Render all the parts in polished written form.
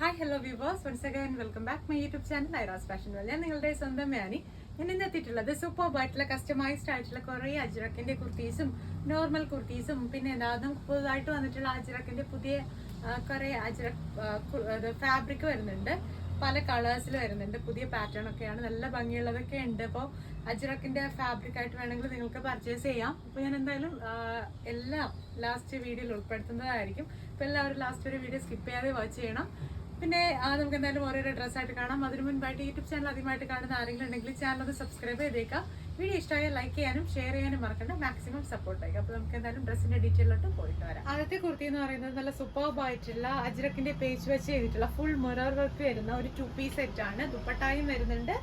Hi hello viewers, once again welcome back my YouTube channel Aira's fashion world. ഞാൻ നിങ്ങളുടെ സ്വന്തം മാനി. ഞാൻ ഇന്ന് എത്തിയിട്ടുള്ളത് സൂപ്പർബ് ആയിട്ടുള്ള കസ്റ്റമൈസ്ഡ് ആയിട്ടുള്ള കുറേ അജ്രക്കിന്റെ കുർത്തീസും നോർമൽ കുർത്തീസും പിന്നെ നമുക്ക് പുതുതായിട്ട് വന്നിട്ടുള്ള അജ്രക്കിന്റെ പുതിയ കുറേ അജ്രക് ഫാബ്രിക് വരുന്നുണ്ട്. പല കളേഴ്സിൽ വരുന്നുണ്ട്. പുതിയ പാറ്റേൺ ഒക്കെയാണ്, നല്ല ഭംഗിയുള്ളതൊക്കെ ഉണ്ട്. അപ്പോൾ അജ്രക്കിന്റെ ഫാബ്രിക് ആയിട്ട് വേണമെങ്കിൽ നിങ്ങൾക്ക് പർച്ചേസ് ചെയ്യാം. അപ്പോൾ ഞാൻ എന്തായാലും എല്ലാം ലാസ്റ്റ് വീഡിയോയിൽ ഉൾപ്പെടുത്തുന്നതായിരിക്കും. അപ്പോൾ എല്ലാവരും ലാസ്റ്റ് ഒരു വീഡിയോ സ്കിപ്പ് ചെയ്യാതെ വാച്ച് ചെയ്യണം. പിന്നെ നമുക്ക് എന്തായാലും ഓരോരോ ഡ്രസ്സായിട്ട് കാണാം. അതിന് മുൻപായിട്ട് യൂട്യൂബ് ചാനൽ ആദ്യമായിട്ട് കാണുന്ന ആരെങ്കിലും ഉണ്ടെങ്കിൽ ചാനൽ ഒന്ന് സബ്സ്ക്രൈബ് ചെയ്തേക്കാം. വീഡിയോ ഇഷ്ടമായാൽ ലൈക്ക് ചെയ്യാനും ഷെയർ ചെയ്യാനും മറക്കണ്ട. മാക്സിമം സപ്പോർട്ട് ആയിരിക്കും. അപ്പോൾ നമുക്ക് എന്തായാലും ഡ്രസ്സിന്റെ ഡീറ്റെയിലോട്ട് പോയിട്ട് വരാം. ആദ്യത്തെ കുർത്തി എന്ന് പറയുന്നത് നല്ല സൂപ്പർബ് ആയിട്ടുള്ള അജ്രക്കിന്റെ പേജ് വെച്ച് ചെയ്തിട്ടുള്ള ഫുൾ മിറർ വർക്ക് വരുന്ന ഒരു 2 പീസ് സെറ്റ് ആണ്. ദുപ്പട്ടായും വരുന്നുണ്ട്,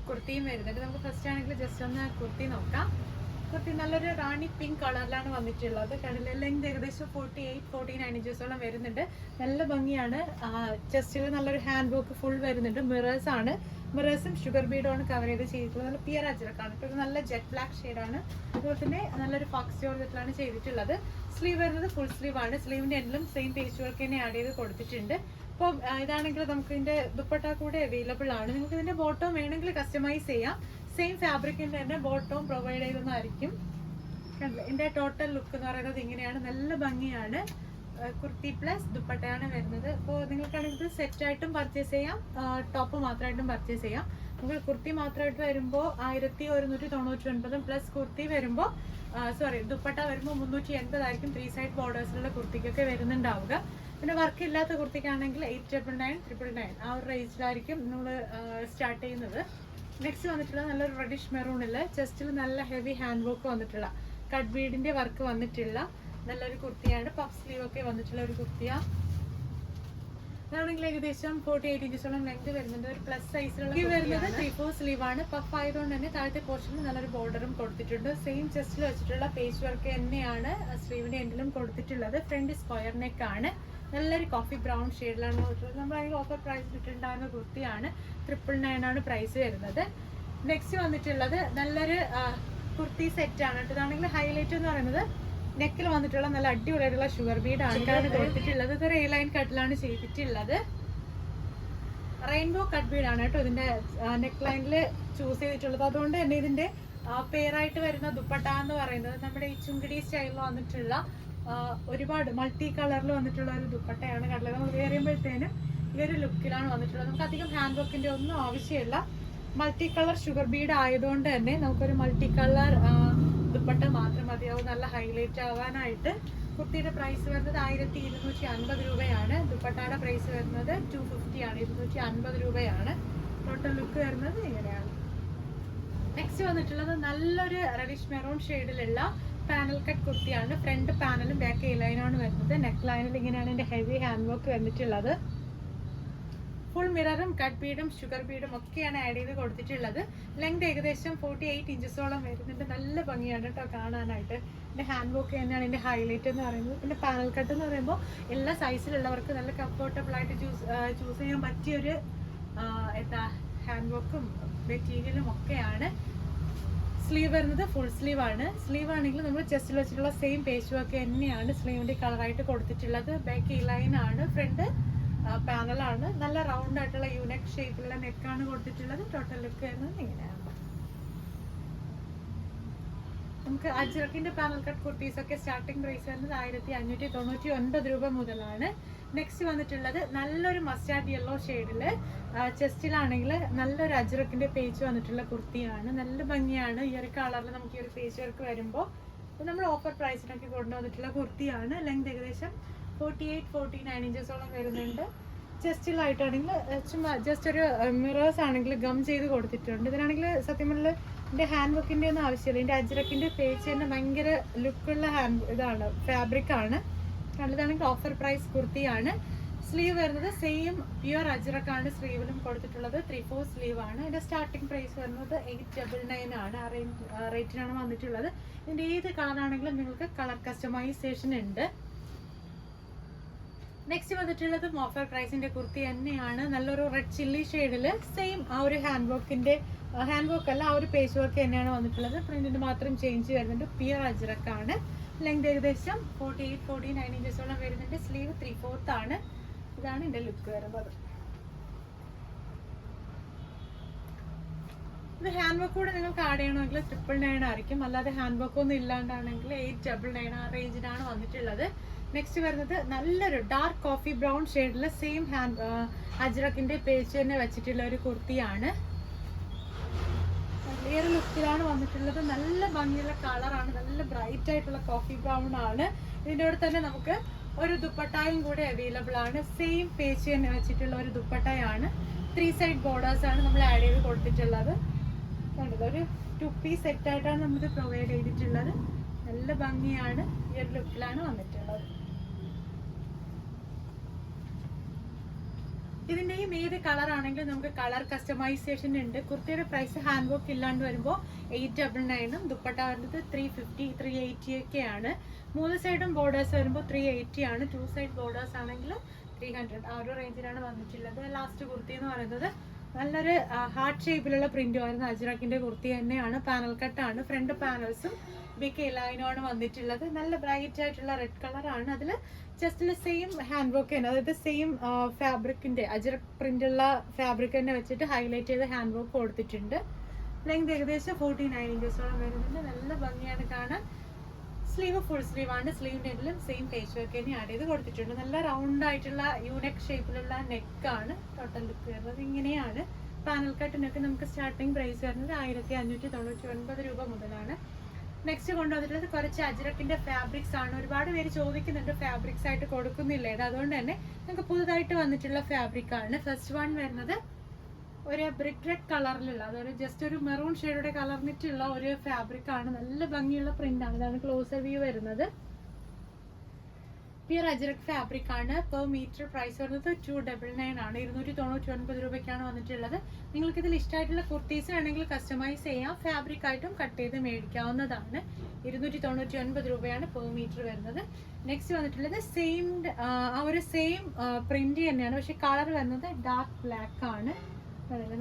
കുർത്തിയും വരുന്നുണ്ട്. നമുക്ക് ഫസ്റ്റ് ആണെങ്കിൽ ജസ്റ്റ് ഒന്ന് കുർത്തി നോക്കാം. കുർത്തി നല്ലൊരു റാണി പിങ്ക് കളറിലാണ് വന്നിട്ടുള്ളത്. കടലിലെ ലെങ്ത് ഏകദേശം 48-49 ഇഞ്ചസോളം വരുന്നുണ്ട്. നല്ല ഭംഗിയാണ്. ചെസ്റ്റിൽ നല്ലൊരു ഹാൻഡ് വർക്ക് ഫുൾ വരുന്നുണ്ട്. മിറേഴ്സ് ആണ്, മിറേഴ്സും ഷുഗർ ബീഡുമാണ് കവർ ചെയ്ത് ചെയ്തിട്ടുള്ളത്. നല്ല പിയർ അജ്രക്കാണ്. ഇപ്പോൾ നല്ല ജെറ്റ് ബ്ലാക്ക് ഷെയ്ഡാണ്. അതുപോലെ തന്നെ നല്ലൊരു ഫോക്സ് ജോർജറ്റിലാണ് ചെയ്തിട്ടുള്ളത്. സ്ലീവ് വരുന്നത് ഫുൾ സ്ലീവ് ആണ്. സ്ലീവിന്റെ എൻഡിലും സെയിം പേജ് വർക്ക് തന്നെ ആഡ് ചെയ്ത് കൊടുത്തിട്ടുണ്ട്. അപ്പോൾ ഇതാണെങ്കിൽ നമുക്ക് ഇതിന്റെ ദുപ്പട്ട കൂടെ അവൈലബിൾ ആണ്. നിങ്ങൾക്ക് ഇതിന്റെ ബോട്ടം വേണമെങ്കിൽ കസ്റ്റമൈസ് ചെയ്യാം. സെയിം ഫാബ്രിക്കിന്റെ തന്നെ ബോട്ടവും പ്രൊവൈഡ് ചെയ്തെന്നായിരിക്കും. കണ്ടില്ലേ, ഇതിന്റെ ടോട്ടൽ ലുക്ക് എന്ന് പറയുന്നത് ഇങ്ങനെയാണ്. നല്ല ഭംഗിയാണ്. കുർത്തി പ്ലസ് ദുപ്പട്ടയാണ് വരുന്നത്. അപ്പോൾ നിങ്ങൾക്കാണെങ്കിൽ സെറ്റായിട്ടും പർച്ചേസ് ചെയ്യാം, ടോപ്പ് മാത്രമായിട്ടും പർച്ചേസ് ചെയ്യാം. നിങ്ങൾ കുർത്തി മാത്രമായിട്ട് വരുമ്പോൾ 1199 പ്ലസ് കുർത്തി വരുമ്പോൾ ദുപ്പട്ട വരുമ്പോൾ 380 ആയിരിക്കും. 3 സൈഡ് ബോർഡേഴ്സിലുള്ള കുർത്തിക്കൊക്കെ വരുന്നുണ്ടാവുക. പിന്നെ വർക്ക് ഇല്ലാത്ത കുർത്തിക്കാണെങ്കിൽ 899 ആ ഒരു റേഞ്ചിലായിരിക്കും നമ്മൾ സ്റ്റാർട്ട് ചെയ്യുന്നത്. നെക്സ്റ്റ് വന്നിട്ടുള്ള നല്ലൊരു റെഡിഷ് മെറൂണില് ചെസ്റ്റിൽ നല്ല ഹെവി ഹാൻഡ് വർക്ക് വന്നിട്ടുള്ള കട്ട് ബീഡിന്റെ വർക്ക് വന്നിട്ടുള്ള നല്ലൊരു കുർത്തിയാണ്. പഫ് സ്ലീവ് ഒക്കെ വന്നിട്ടുള്ള ഒരു കുർത്തിയാണ്. അതാണെങ്കിൽ ഏകദേശം 48 ഇഞ്ചസോളം ലെങ്ത് വരുന്നുണ്ട്. ഒരു പ്ലസ് സൈസിലുള്ള വരുന്നത് 3/4 സ്ലീവ് ആണ്. പഫ് ആയതുകൊണ്ട് തന്നെ താഴത്തെ പോർഷനിൽ നല്ലൊരു ബോർഡറും കൊടുത്തിട്ടുണ്ട്. സെയിം ചെസ്റ്റിൽ വെച്ചിട്ടുള്ള പേച്ച് വർക്ക് തന്നെയാണ് സ്ലീവിന്റെ എൻഡിലും കൊടുത്തിട്ടുള്ളത്. ഫ്രണ്ട് സ്ക്വയർ നെക്ക് ആണ്. നല്ലൊരു കോഫി ബ്രൗൺ ഷെയ്ഡിലാണ് കൊടുത്തിട്ടുള്ളത്. നമ്മൾ അതിന് ഓഫർ പ്രൈസ് ഇട്ടിട്ടുണ്ടായിരുന്ന കുർത്തിയാണ്. 999 ആണ് പ്രൈസ് വരുന്നത്. നെക്സ്റ്റ് വന്നിട്ടുള്ളത് നല്ലൊരു കുർത്തി സെറ്റ് ആണ്. ഇതാണെങ്കിൽ ഹൈലൈറ്റ് എന്ന് പറയുന്നത് നെക്കിൽ വന്നിട്ടുള്ള നല്ല അടിപൊളിയായിട്ടുള്ള ഷുഗർ ബീഡ് ആണ് കൊടുത്തിട്ടുള്ളത്. ഇതൊരു എ ലൈൻ കട്ടിലാണ് ചെയ്തിട്ടുള്ളത്. റെയിൻബോ കട്ട് ബീഡ് ആണ് കേട്ടോ ഇതിന്റെ നെക്ക് ലൈനിൽ ചൂസ് ചെയ്തിട്ടുള്ളത്. അതുകൊണ്ട് തന്നെ ഇതിന്റെ പെയറായിട്ട് വരുന്ന ദുപ്പട്ട എന്ന് പറയുന്നത് നമ്മുടെ ഈ ചുങ്കിടി സ്റ്റൈലിൽ വന്നിട്ടുള്ള ഒരുപാട് മൾട്ടി കളറിൽ വന്നിട്ടുള്ള ഒരു ദുപ്പട്ടയാണ്. കടല നമ്മൾ വേറിയുമ്പോഴത്തേനും ഈ ഒരു ലുക്കിലാണ് വന്നിട്ടുള്ളത്. നമുക്ക് അധികം ഹാൻഡ് വർക്കിന്റെ ഒന്നും ആവശ്യമില്ല. മൾട്ടി കളർ ഷുഗർ ബീഡ് ആയതുകൊണ്ട് തന്നെ നമുക്കൊരു മൾട്ടി കളർ ദുപ്പട്ട മാത്രം മതിയാവും നല്ല ഹൈലൈറ്റ് ആവാനായിട്ട്. കുർത്തിയുടെ പ്രൈസ് വരുന്നത് 1250 രൂപയാണ്. ദുപ്പട്ടയുടെ പ്രൈസ് വരുന്നത് 250 ആണ്. 250 രൂപയാണ്. ടോട്ടൽ ലുക്ക് വരുന്നത് ഇങ്ങനെയാണ്. നെക്സ്റ്റ് വന്നിട്ടുള്ളത് നല്ലൊരു റെഡിഷ് മെറൂൺ ഷെയ്ഡിലുള്ള പാനൽ കട്ട് കുർത്തിയാണ്. ഫ്രണ്ട് പാനലും ബാക്ക് എ ലൈനാണ് വരുന്നത്. നെക്ക് ലൈനിൽ ഇങ്ങനെയാണ് ഇതിന്റെ ഹെവി ഹാൻഡ് വർക്ക് വന്നിട്ടുള്ളത്. ഫുൾ മിററും കട്ട് ബീഡും ഷുഗർ ബീഡും ഒക്കെയാണ് ആഡ് ചെയ്ത് കൊടുത്തിട്ടുള്ളത്. ലെങ്ത് ഏകദേശം 48 ഇഞ്ചസോളം വരുന്നുണ്ട്. നല്ല ഭംഗിയാണ് കേട്ടോ കാണാനായിട്ട്. ഇതിന്റെ ഹാൻഡ് വർക്ക് തന്നെയാണ് ഇതിന്റെ ഹൈലൈറ്റ് എന്ന് പറയുന്നത്. പിന്നെ പാനൽ കട്ട് എന്ന് പറയുമ്പോൾ എല്ലാ സൈസിലുള്ളവർക്ക് നല്ല കംഫർട്ടബിൾ ആയിട്ട് ചൂസ് ചെയ്യാൻ പറ്റിയൊരു ഹാൻഡ് വർക്കും മെറ്റീരിയലും ഒക്കെയാണ്. സ്ലീവ് വരുന്നത് ഫുൾ സ്ലീവ് ആണ്. സ്ലീവ് ആണെങ്കിൽ നമ്മൾ ചെസ്റ്റിൽ വെച്ചിട്ടുള്ള സെയിം പേച്ച് വർക്ക് തന്നെയാണ് സ്ലീവിന്റെ കളറായിട്ട് കൊടുത്തിട്ടുള്ളത്. ബാക്ക് ഈ ലൈൻ ആണ്. ഫ്രണ്ട് പാനലാണ്. നല്ല റൗണ്ട് ആയിട്ടുള്ള യൂണിക് ഷേപ്പിലുള്ള നെക്കാണ് കൊടുത്തിട്ടുള്ളത്. ടോട്ടൽ ലുക്ക് വരുന്നത് ഇങ്ങനെയാണ്. നമുക്ക് അജ്രക്കിന്റെ പാനൽ കട്ട് കുർത്തീസ് ഒക്കെ സ്റ്റാർട്ടിംഗ് പ്രൈസ് വരുന്നത് 1599 രൂപ മുതലാണ്. നെക്സ്റ്റ് വന്നിട്ടുള്ളത് നല്ലൊരു മസ്റ്റാർഡ് യെല്ലോ ഷെയ്ഡില് ചെസ്റ്റിലാണെങ്കിൽ നല്ലൊരു അജ്രക്കിന്റെ പേജ് വന്നിട്ടുള്ള കുർത്തിയാണ്. നല്ല ഭംഗിയാണ്. ഈ ഒരു കളറിൽ നമുക്ക് ഈ ഒരു പേജ് വർക്ക് വരുമ്പോൾ നമ്മൾ ഓഫർ പ്രൈസിനൊക്കെ കൊണ്ടുവന്നിട്ടുള്ള കുർത്തിയാണ്. ലെങ്ത് ഏകദേശം 48-49 ഇഞ്ചസോളം വരുന്നുണ്ട്. ചെസ്റ്റിലായിട്ടാണെങ്കിൽ ചുമ്മാ ജസ്റ്റ് ഒരു മിറേഴ്സ് ആണെങ്കിൽ ഗം ചെയ്ത് കൊടുത്തിട്ടുണ്ട്. ഇതിനാണെങ്കിൽ സത്യം പറഞ്ഞാൽ ഇതിന്റെ ഹാൻഡ് വർക്കിന്റെ ഒന്നും ആവശ്യമില്ല. ഇതിന്റെ അജ്രക്കിന്റെ പേജ് തന്നെ ഭയങ്കര ലുക്കുള്ള ഇതാണ്, ഫാബ്രിക് ആണ്. ഇതാണെങ്കിൽ ഓഫർ പ്രൈസ് കുർത്തിയാണ്. സ്ലീവ് വരുന്നത് സെയിം പ്യുവർ അജ്രക്കാണ് സ്ലീവിലും കൊടുത്തിട്ടുള്ളത്. 3/4 സ്ലീവ് ആണ്. ഇതിന്റെ സ്റ്റാർട്ടിംഗ് പ്രൈസ് വരുന്നത് 899 ആണ്. ആ റേറ്റിനാണ് വന്നിട്ടുള്ളത്. ഇതിന്റെ ഏത് കളറാണെങ്കിലും നിങ്ങൾക്ക് കളർ കസ്റ്റമൈസേഷൻ ഉണ്ട്. നെക്സ്റ്റ് വന്നിട്ടുള്ളത് ഓഫർ പ്രൈസിന്റെ കുർത്തി തന്നെയാണ്. നല്ലൊരു റെഡ് ചില്ലി ഷെയ്ഡിൽ സെയിം ആ ഒരു ഹാൻഡ് വർക്ക് അല്ല, ആ ഒരു പേജ് വർക്ക് തന്നെയാണ് വന്നിട്ടുള്ളത്. പ്രിന്റിന് മാത്രം ചേഞ്ച് വരുന്നുണ്ട്. പ്യുവർ അജ്രക്കാണ്. ലെങ്ത് ഏകദേശം 48-49 ഇഞ്ചസോളം വരുന്നുണ്ട്. സ്ലീവ് 3/4 ആണ്. ഇതാണ് ഇതിന്റെ ലുക്ക് വരുന്നത്. ഇത് ഹാൻഡ് വർക്ക് കൂടെ നിങ്ങൾക്ക് ആഡ് ചെയ്യണമെങ്കിൽ 999 ആയിരിക്കും. അല്ലാതെ ഹാൻഡ് വർക്ക് ഒന്നും ഇല്ലാണ്ടാണെങ്കിൽ 899 ആ റേഞ്ചിലാണ് വന്നിട്ടുള്ളത്. നെക്സ്റ്റ് വരുന്നത് നല്ലൊരു ഡാർക്ക് കോഫി ബ്രൗൺ ഷെയ്ഡിൽ സെയിം അജ്രക്കിന്റെ പേജ് തന്നെ വെച്ചിട്ടുള്ള ഒരു കുർത്തിയാണ്. ക്ലിയർ ലുക്കിലാണ് വന്നിട്ടുള്ളത്. നല്ല ഭംഗിയുള്ള കളറാണ്, നല്ല ബ്രൈറ്റ് ആയിട്ടുള്ള കോഫി ബ്രൗൺ ആണ്. ഇതിൻ്റെ കൂടെ തന്നെ നമുക്ക് ഒരു ദുപ്പട്ടായും കൂടെ അവൈലബിൾ ആണ്. സെയിം പേജ് തന്നെ വെച്ചിട്ടുള്ള ഒരു ദുപ്പട്ടയാണ്. 3 സൈഡ് ബോർഡേഴ്സ് ആണ് നമ്മൾ ആഡ് ചെയ്ത് കൊടുത്തിട്ടുള്ളത്. ഒരു 2 പീസ് സെറ്റ് ആയിട്ടാണ് നമ്മൾ പ്രൊവൈഡ് ചെയ്തിട്ടുള്ളത്. നല്ല ഭംഗിയാണ്, ഈ ഒരു ലുക്കിലാണ് വന്നിട്ടുള്ളത്. ഇതിന്റെയും ഏത് കളർ ആണെങ്കിലും നമുക്ക് കളർ കസ്റ്റമൈസേഷൻ ഉണ്ട്. കുർത്തിയുടെ പ്രൈസ് ഹാൻഡ് വർക്ക് ഇല്ലാണ്ട് വരുമ്പോൾ 899 ദുപ്പട്ട വരുന്നത് 350 380 ഒക്കെയാണ്. 3 സൈഡും ബോർഡേഴ്സ് വരുമ്പോൾ 380 ആണ്. 2 സൈഡ് ബോർഡേഴ്സ് ആണെങ്കിൽ 300 ആ ഒരു റേഞ്ചിലാണ് വന്നിട്ടുള്ളത്. ലാസ്റ്റ് കുർത്തി എന്ന് പറയുന്നത് നല്ലൊരു ഹാർട്ട് ഷേപ്പിലുള്ള പ്രിന്റ് വരുന്ന അജ്രക്കിന്റെ കുർത്തി തന്നെയാണ്. പാനൽ കട്ടാണ്. ഫ്രണ്ട് പാനൽസും ബിഗ് ലൈനുമാണ് വന്നിട്ടുള്ളത്. നല്ല ബ്രൈറ്റ് ആയിട്ടുള്ള റെഡ് കളറാണ്. അതിൽ ജസ്റ്റ് സെയിം ഹാൻഡ് വർക്ക് തന്നെ, അതായത് സെയിം ഫാബ്രിക്കിന്റെ അജ്രക് പ്രിന്റ് ഉള്ള ഫാബ്രിക് തന്നെ വെച്ചിട്ട് ഹൈലൈറ്റ് ചെയ്ത് ഹാൻഡ് വർക്ക് കൊടുത്തിട്ടുണ്ട്. ലെങ്ത് ഏകദേശം 49 ഇഞ്ചസോളം വരുന്നുണ്ട്. നല്ല ഭംഗിയാണ് കാണാൻ. സ്ലീവ് ഫുൾ സ്ലീവ് ആണ്. സ്ലീവിന്റെ എല്ലാം സെയിം പേജ് വർക്ക് തന്നെ ആഡ് ചെയ്ത് കൊടുത്തിട്ടുണ്ട്. നല്ല റൗണ്ട് ആയിട്ടുള്ള യൂനെക്ക് ഷേപ്പിലുള്ള നെക്കാണ് ടോട്ടൽ ലുക്ക് വരുന്നത്. ഇങ്ങനെയാണ്. പാനൽ കട്ടിനൊക്കെ നമുക്ക് സ്റ്റാർട്ടിംഗ് പ്രൈസ് വരുന്നത് 1599 രൂപ മുതലാണ്. നെക്സ്റ്റ് കൊണ്ടുവന്നിട്ടുള്ളത് കുറച്ച് അജ്രക്കിന്റെ ഫാബ്രിക്സ് ആണ്. ഒരുപാട് പേര് ചോദിക്കുന്നുണ്ട് ഫാബ്രിക്സ് ആയിട്ട് കൊടുക്കുന്നില്ല. അതുകൊണ്ട് തന്നെ നമുക്ക് പുതുതായിട്ട് വന്നിട്ടുള്ള ഫാബ്രിക് ആണ്. ഫസ്റ്റ് വൺ വരുന്നത് ഒരു ബ്രിക്ക് റെഡ് കളറിലുള്ള, അതൊരു ജസ്റ്റ് ഒരു മെറൂൺ ഷെയ്ഡോടെ കലർന്നിട്ടുള്ള ഒരു ഫാബ്രിക് ആണ്. നല്ല ഭംഗിയുള്ള പ്രിന്റ് ആണ്. ഇതാണ് ക്ലോസർ വ്യൂ വരുന്നത്. പ്യുർ അജ്രക് ഫാബ്രിക് ആണ്. പെർ മീറ്റർ പ്രൈസ് വരുന്നത് 299 ആണ്. 299 രൂപയ്ക്കാണ് വന്നിട്ടുള്ളത്. നിങ്ങൾക്ക് ഇതിൽ ഇഷ്ടമായിട്ടുള്ള കുർത്തീസ് വേണമെങ്കിൽ കസ്റ്റമൈസ് ചെയ്യാം. ഫാബ്രിക് ആയിട്ടും കട്ട് ചെയ്ത് മേടിക്കാവുന്നതാണ്. 299 രൂപയാണ് പെർ മീറ്റർ വരുന്നത്. നെക്സ്റ്റ് വന്നിട്ടുള്ളത് സെയിം ആ ഒരു സെയിം പ്രിന്റ് തന്നെയാണ്. പക്ഷെ കളർ വരുന്നത് ഡാർക്ക് ബ്ലാക്ക് ആണ്.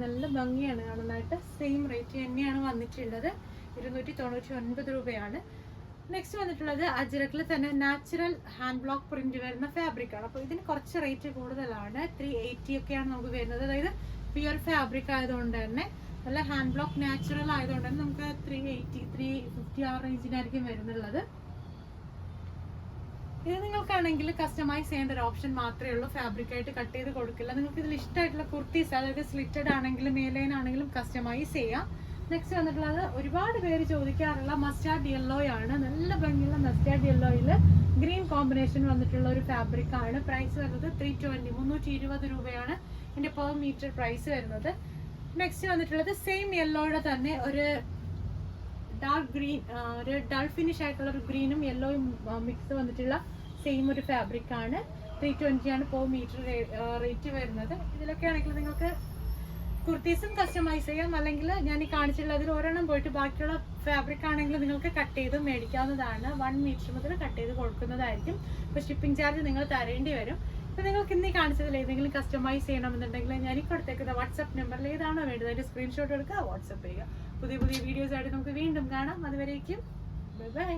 നല്ല ഭംഗിയാണ് കാണാനായിട്ട്. സെയിം റേറ്റ് തന്നെയാണ് വന്നിട്ടുള്ളത്. 299 രൂപയാണ്. നെക്സ്റ്റ് വന്നിട്ടുള്ളത് അജ്രക്കിൽ തന്നെ നാച്ചുറൽ ഹാൻഡ് ബ്ലോക്ക് പ്രിന്റ് വരുന്ന ഫാബ്രിക് ആണ്. അപ്പോൾ ഇതിന് കുറച്ച് റേറ്റ് കൂടുതലാണ്. 380 ഒക്കെയാണ് നമുക്ക് വരുന്നത്. അതായത് പ്യുർ ഫാബ്രിക് ആയതുകൊണ്ട് തന്നെ, നല്ല ഹാൻഡ് ബ്ലോക്ക് നാച്ചുറൽ ആയതുകൊണ്ട് തന്നെ നമുക്ക് 380 350 ആ റേഞ്ചിനായിരിക്കും വരുന്നുള്ളത്. ഇത് നിങ്ങൾക്കാണെങ്കിൽ കസ്റ്റമൈസ് ചെയ്യേണ്ട ഒരു ഓപ്ഷൻ മാത്രമേ ഉള്ളൂ. ഫാബ്രിക് ആയിട്ട് കട്ട് ചെയ്ത് കൊടുക്കില്ല. നിങ്ങൾക്ക് ഇതിൽ ഇഷ്ടമായിട്ടുള്ള കുർത്തീസ്, അതായത് സ്ലിറ്റഡ് ആണെങ്കിലും മേലൈൻ ആണെങ്കിലും കസ്റ്റമൈസ് ചെയ്യാം. നെക്സ്റ്റ് വന്നിട്ടുള്ളത് ഒരുപാട് പേര് ചോദിക്കാറുള്ള മസ്റ്റാർഡ് യെല്ലോ ആണ്. നല്ല ഭംഗിയുള്ള മസ്റ്റാർഡ് യെല്ലോയിൽ ഗ്രീൻ കോമ്പിനേഷൻ വന്നിട്ടുള്ള ഒരു ഫാബ്രിക് ആണ്. പ്രൈസ് വരുന്നത് 320 രൂപയാണ് ഇതിന്റെ പെർ മീറ്റർ പ്രൈസ് വരുന്നത്. നെക്സ്റ്റ് വന്നിട്ടുള്ളത് സെയിം യെല്ലോയുടെ തന്നെ ഒരു ഡാർക്ക് ഗ്രീൻ, ഒരു ഡൾ ഫിനിഷ് ആയിട്ടുള്ള ഒരു ഗ്രീനും യെല്ലോയും മിക്സ് വന്നിട്ടുള്ള സെയിം ഒരു ഫാബ്രിക് ആണ്. 320 ആണ് പെർ മീറ്റർ റേറ്റ് വരുന്നത്. ഇതിലൊക്കെ ആണെങ്കിൽ നിങ്ങൾക്ക് കുർത്തീസും കസ്റ്റമൈസ് ചെയ്യാം. അല്ലെങ്കിൽ ഞാൻ ഈ കാണിച്ചിട്ടുള്ളതിൽ ഒരെണ്ണം പോയിട്ട് ബാക്കിയുള്ള ഫാബ്രിക് ആണെങ്കിൽ നിങ്ങൾക്ക് കട്ട് ചെയ്ത് മേടിക്കാവുന്നതാണ്. 1 മീറ്റർ മുതൽ കട്ട് ചെയ്ത് കൊടുക്കുന്നതായിരിക്കും. ഇപ്പോൾ ഷിപ്പിംഗ് ചാർജ് നിങ്ങൾ തരേണ്ടി വരും. അപ്പോൾ നിങ്ങൾക്ക് ഇന്നീ കാണിച്ചതിൽ ഏതെങ്കിലും കസ്റ്റമൈസ് ചെയ്യണമെന്നുണ്ടെങ്കിൽ ഞാൻ ഈ കൊടുത്തേക്കുന്ന വാട്സ്ആപ്പ് നമ്പറിൽ ഏതാണോ വേണ്ടത് അതിൻ്റെ സ്ക്രീൻഷോട്ട് എടുക്കുക, വാട്സ്ആപ്പ് ചെയ്യുക. പുതിയ പുതിയ വീഡിയോസ് ആയിട്ട് നമുക്ക് വീണ്ടും കാണാം. അതുവരേക്കും ബൈ ബൈ.